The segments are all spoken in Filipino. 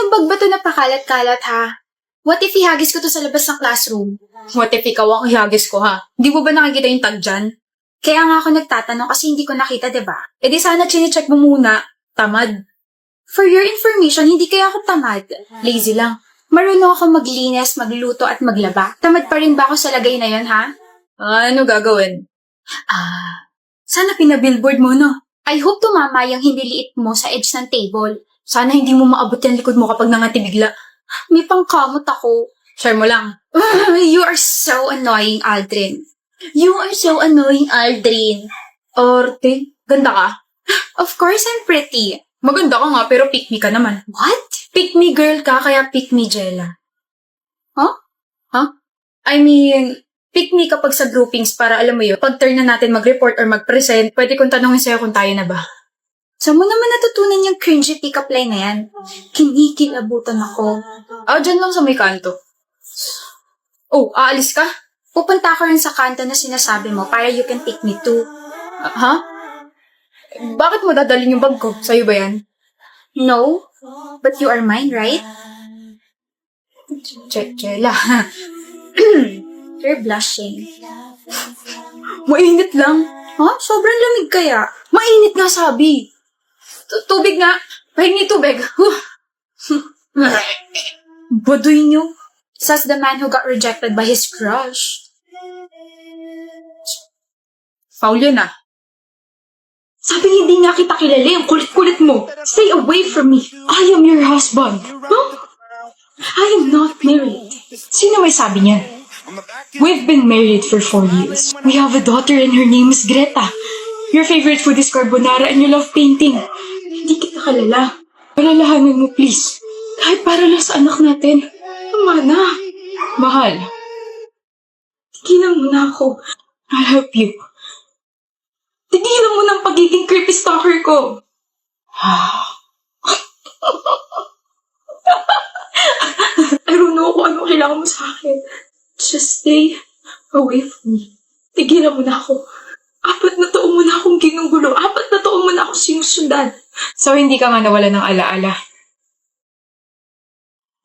yung bag ba ito na pakalat-kalat ha? What if ihagis ko to sa labas ng classroom? What if ikaw ang ihagis ko ha? Di mo ba nakikita yung tag dyan? Kaya nga ako nagtatanong kasi hindi ko nakita, diba? E di sana chinecheck mo muna. Tamad. For your information, hindi kaya ako tamad. Lazy lang. Marunong ako maglinis, magluto at maglaba. Tamad pa rin ba ako sa lagay na yon, ha? Ano gagawin? Sana pinabillboard mo, no? I hope tumama yung hindi liit mo sa edge ng table. Sana hindi mo maabot yung likod mo kapag nangati bigla. May pangkamot ako. Share mo lang. You are so annoying, Aldrin. You are so annoying, Aldrin. Arte, ganda ka? Of course, I'm pretty. Maganda ka nga, pero pick me ka naman. What? Pick me girl ka, kaya pick me Jella. Huh? I mean, pick me kapag sa groupings para alam mo yun, pag turn na natin mag-report or mag-present, pwede kong tanongin sa'yo kung tayo na ba. Saan mo naman natutunan yung cringy pick-up line na yan? Kinikilabutan ako. Dyan lang sa may kanto. Oh, aalis ka? Pupunta ako rin sa kanto na sinasabi mo para you can pick me too. Ha? Bakit mo dadalhin yung bag ko? Sa'yo ba yan? No, but you are mine, right? Jella. You're blushing. Mainit lang. Sobrang lamig kaya. Mainit nga sabi. Tubig nga. Pahingi tubig. Baduy niyo. Says the man who got rejected by his crush. Foul yun ah. Sabi hindi nga kita kilala, ang kulit-kulit mo. Stay away from me. I am your husband. I am not married. Sino may sabi niyan? We've been married for 4 years. We have a daughter and her name is Greta. Your favorite food is carbonara and you love painting. Hindi kita kalala. Palalahanan mo please. Kahit para lang sa anak natin. Tama na. Mahal. Tigilan mo na ako. I'll help you. Tigilan mo ng pagiging creepy stalker ko. I don't know kung ano kailangan mo sa akin. Just stay away from me. Tigilan mo na ako. 4 na taon mo na akong ginugulo. 4 na taon mo na akong sinusundan. So hindi ka nga nawala ng alaala.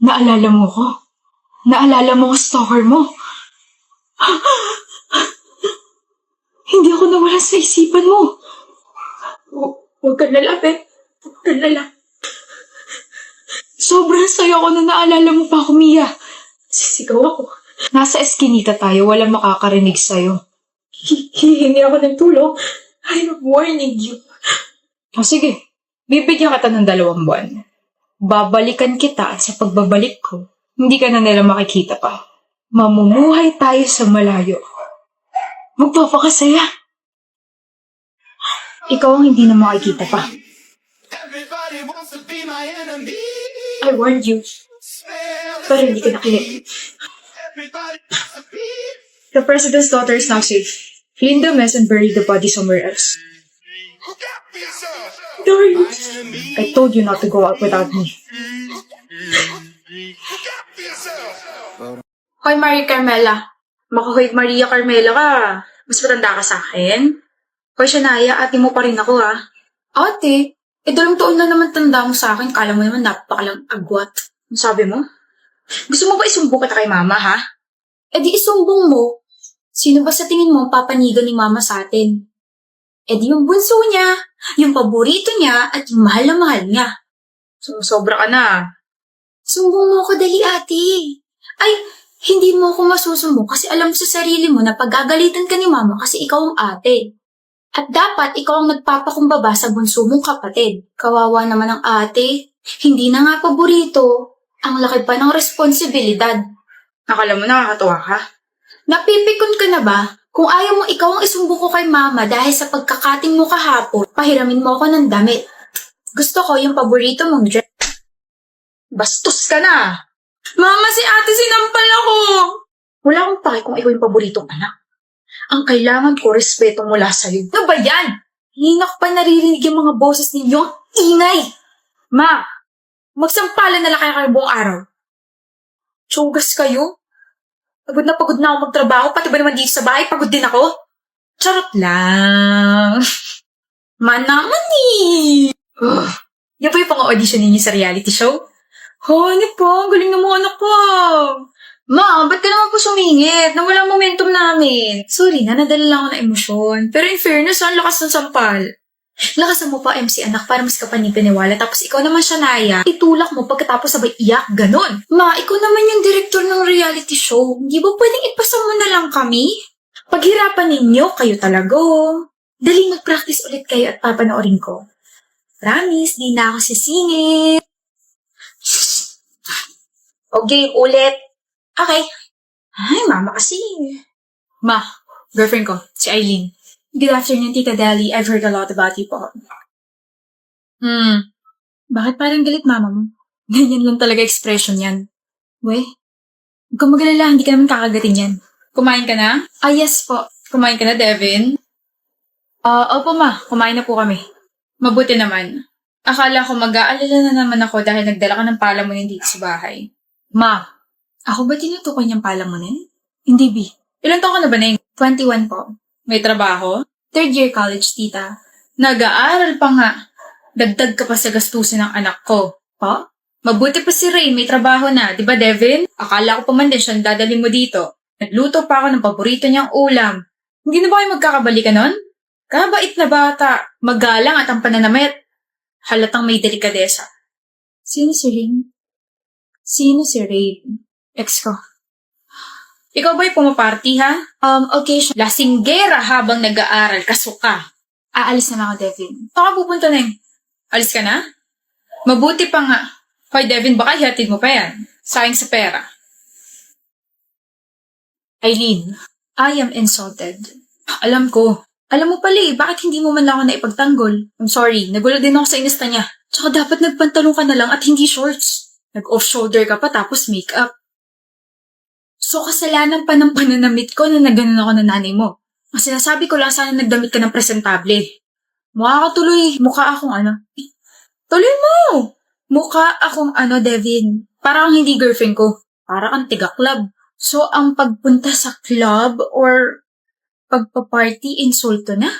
Naalala mo ko? Naalala mo ang stalker mo? Hindi ako nawala sa isipan mo. Huwag kang lalapit. Huwag kang lalapit. Sobrang saya ko na naalala mo pa ako, Mia. Sisigaw ako. Nasa eskinita tayo, walang makakarinig sa'yo. Hihingi ako ng tulong. I'm warning you. O sige, bibigyan kita ng 2 buwan. Babalikan kita at sa pagbabalik ko, hindi ka na nila makikita pa. Mamumuhay tayo sa malayo. Magpapakasaya. Ikaw ang hindi na makikita pa. I warned you. Pero hindi ka nakinig. The president's daughter is now safe. Clean the mess and bury the body somewhere else. Darius. I told you not to go out without me. Hoy, Maria Carmela. Hoy, Maria Carmela ka. Mas matanda ka sa akin. Hoy, Shania, ate mo pa rin ako ha. Ate, 2 taon na naman tanda mo sa akin. Kala mo naman napakalang agwat. Ang sabi mo? Gusto mo ba isumbong kita kay mama ha? Di isumbong mo. Sino ba sa tingin mo ang papanigan ni mama sa atin? Di yung bunso niya, yung paborito niya, at yung mahal na mahal niya. Sobra ka na. Sumbong mo ako dali, ate. Ay, hindi mo ako masusumbong kasi alam mo sa sarili mo na paggagalitan ka ni mama kasi ikaw ang ate. At dapat ikaw ang nagpapakumbaba sa bunso mong kapatid. Kawawa naman ang ate. Hindi na nga paborito. Ang laki pa ng responsibilidad. Akala mo nakakatuwa ka? Napipikon ka na ba? Kung ayaw mo ikaw ang isumbong ko kay mama dahil sa pagkakating mo kahapon, pahiramin mo ako ng damit. Gusto ko yung paborito mong dress. Bastos ka na! Mama, si ate sinampal ako! Wala akong pake kung ikaw yung paboritong anak. Ang kailangan ko, respeto mula sa'yo. Ano ba yan? Hindi na ko pa naririnig yung mga boses ninyo. Ang ingay! Ma, magsampalan na lang kayo buong araw. Tsugas kayo? Pagod na ako magtrabaho, pati ba naman dito sa bahay, pagod din ako? Charot lang. Ma naman eh. Yan po yung pang-audition ninyo sa reality show? Honey po, ang galing ng mga anak ko ah. Ma, ba't ka naman po sumingit? Nawala ang momentum namin. Sorry na, nadala lang ako ng emosyon. Pero in fairness, ang lakas ng sampal. Lakasan mo pa, MC anak, para mas kapanipiniwala. Tapos ikaw naman siya, Naya. Itulak mo pagkatapos sabay iyak, ganon. Ma, ikaw naman yung director ng reality show. Hindi ba pwedeng ipasa mo na lang kami? Paghirapan ninyo, kayo talaga. Daling mag-practice ulit kayo at papanoorin ko. Promise, di na ako sisingit. Okay, ulit. Okay. Ay, mama kasi. Ma, girlfriend ko, si Eileen. Good afternoon, Tita Deli. I've heard a lot about you po. Bakit parang galit mama mo? Ganyan lang talaga expression yan. We, huwag kang magalala, hindi ka naman kakagatin yan. Kumain ka na? Ah, yes po. Kumain ka na, Devin? Opo ma, kumain na po kami. Mabuti naman. Akala ko mag-aalala na naman ako dahil nagdala ka ng palamunin dito sa bahay. Ma, Ako ba tinutukoy niyang palamunin? hindi bi. Ilan taon ka na ba, Neng? 21 po. May trabaho? Third year college, tita. Nag-aaral pa nga. Dagdag ka pa sa gastusin ng anak ko. Po? Mabuti pa si Ray, may trabaho na. Di ba, Devin? Akala ko pa man din siyang dadalhin mo dito. Nagluto pa ako ng paborito niyang ulam. Hindi na ba kayo magkakabalikan nun? Kabait na bata. Magalang at ang pananamit. Halatang may delikadesa. Sino si Ring? Sino si Ray? Ex ko. Ikaw ba'y pumaparty, ha? Okay, Lasinggera habang nag-aaral, kasuka. aalis na ako, Devin. Saan ka pupunta, Neng? Alis ka na? Mabuti pa nga. Hoy, Devin, baka ihatid mo pa yan. Sayang sa pera. Eileen, I am insulted. alam ko. Alam mo pala bakit hindi mo man lang ako naipagtanggol? I'm sorry, nagulat din ako sa inista niya. Tsaka dapat nagpantalong ka na lang at hindi shorts. Nag-off-shoulder ka pa tapos make-up. So, kasalanan pa ng pananamit ko na naganon ako ng nanay mo. Ang sinasabi ko lang sana nagdamit ka ng presentable. Mukha ka tuloy. Mukha akong ano. Tuloy mo! Mukha akong ano, Devin. Parang hindi girlfriend ko. Para kang tiga-club. So, ang pagpunta sa club or pagpa-party, insulto na?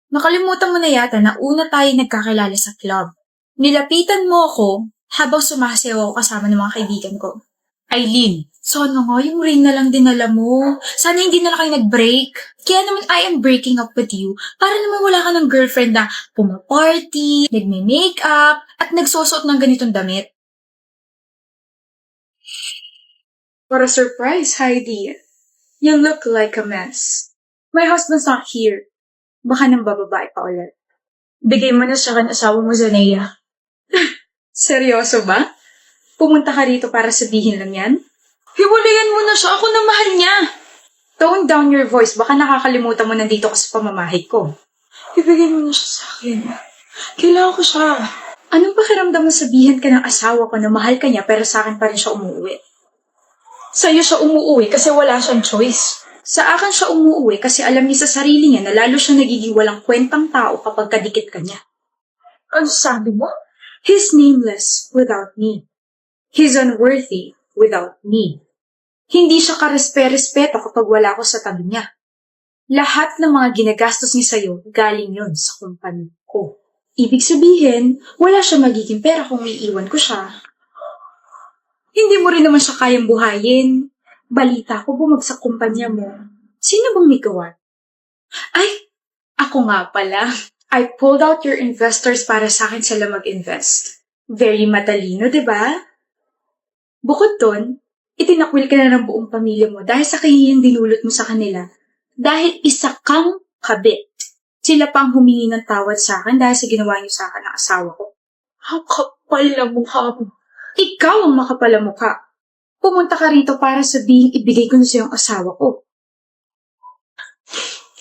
Nakalimutan mo na yata na una tayo nagkakilala sa club. Nilapitan mo ako habang sumasayaw ako kasama ng mga kaibigan ko. Eileen, Sana nga, yung ring na lang dinala mo. Sana hindi na lang kayo nag-break. Kaya naman I am breaking up with you para naman wala ka ng girlfriend na pumaparty, nagme-makeup, at nagsusot ng ganitong damit. what a surprise, Heidi. You look like a mess. My husband's not here. Baka nang bababae pa ulit. Bigay mo na sa akin asawa mo, Zanea. Seryoso ba? Pumunta ka rito para sabihin lang yan? Hiwalayan mo na siya. Ako na mahal niya. Tone down your voice. Baka nakakalimutan mo nandito ka sa pamamahay ko. Ibigay mo na siya sa akin. Kailangan ko siya. Anong pakiramdam mo sabihin ka ng asawa ko na mahal ka niya pero sa akin pa rin siya umuwi? Sa'yo siya umuwi kasi wala siyang choice. Sa akin siya umuwi kasi alam niya sa sarili niya na lalo siya nagiging walang kwentang tao kapag kadikit ka niya. Ano sabi mo? He's nameless without me. He's unworthy without me. Hindi siya karespe-respeto kapag wala ko sa tabi niya. Lahat ng mga ginagastos niya sa'yo, galing yon sa kumpanya ko. Ibig sabihin, wala siya magiging pera kung iiwan ko siya. Hindi mo rin naman siya kayang buhayin. Balita ko bumagsak kumpanya mo. Sino bang may gawa? Ay, ako nga pala. I pulled out your investors para sa akin sila mag-invest. Very matalino, di ba? Bukod doon, itinakwil ka na ng buong pamilya mo dahil sa kahihiyang dinulot mo sa kanila. Dahil isa kang kabit. Sila pang humingi ng tawad sa akin dahil sa ginawa niyo sa akin ng asawa ko. Ang kapal na mukha mo. Ikaw ang makapal na mukha. Pumunta ka rito para sabihin ibigay ko na sa iyong asawa ko.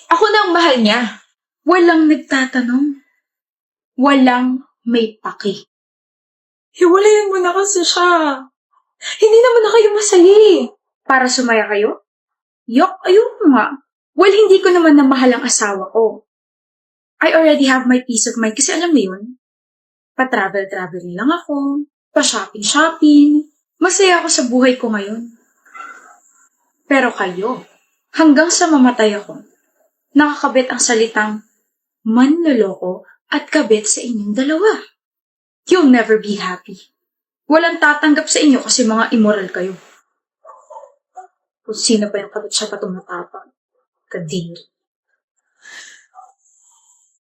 Ako na ang mahal niya. Walang nagtatanong. Walang may paki. Hiwalayan mo na kasi siya. Hindi naman na kayo masaya eh. Para sumaya kayo? Yok, ayun nga. Well, hindi ko naman na mahal ang asawa ko. I already have my peace of mind kasi alam mo yun, pa-travel-travel lang ako, pa-shopping-shopping. Masaya ako sa buhay ko ngayon. Pero kayo, hanggang sa mamatay ako, nakakabit ang salitang manloloko at kabit sa inyong dalawa. You'll never be happy. Walang tatanggap sa inyo kasi mga immoral kayo. Kung sino pa yung kabit siya pa tumatapang. Kadiri.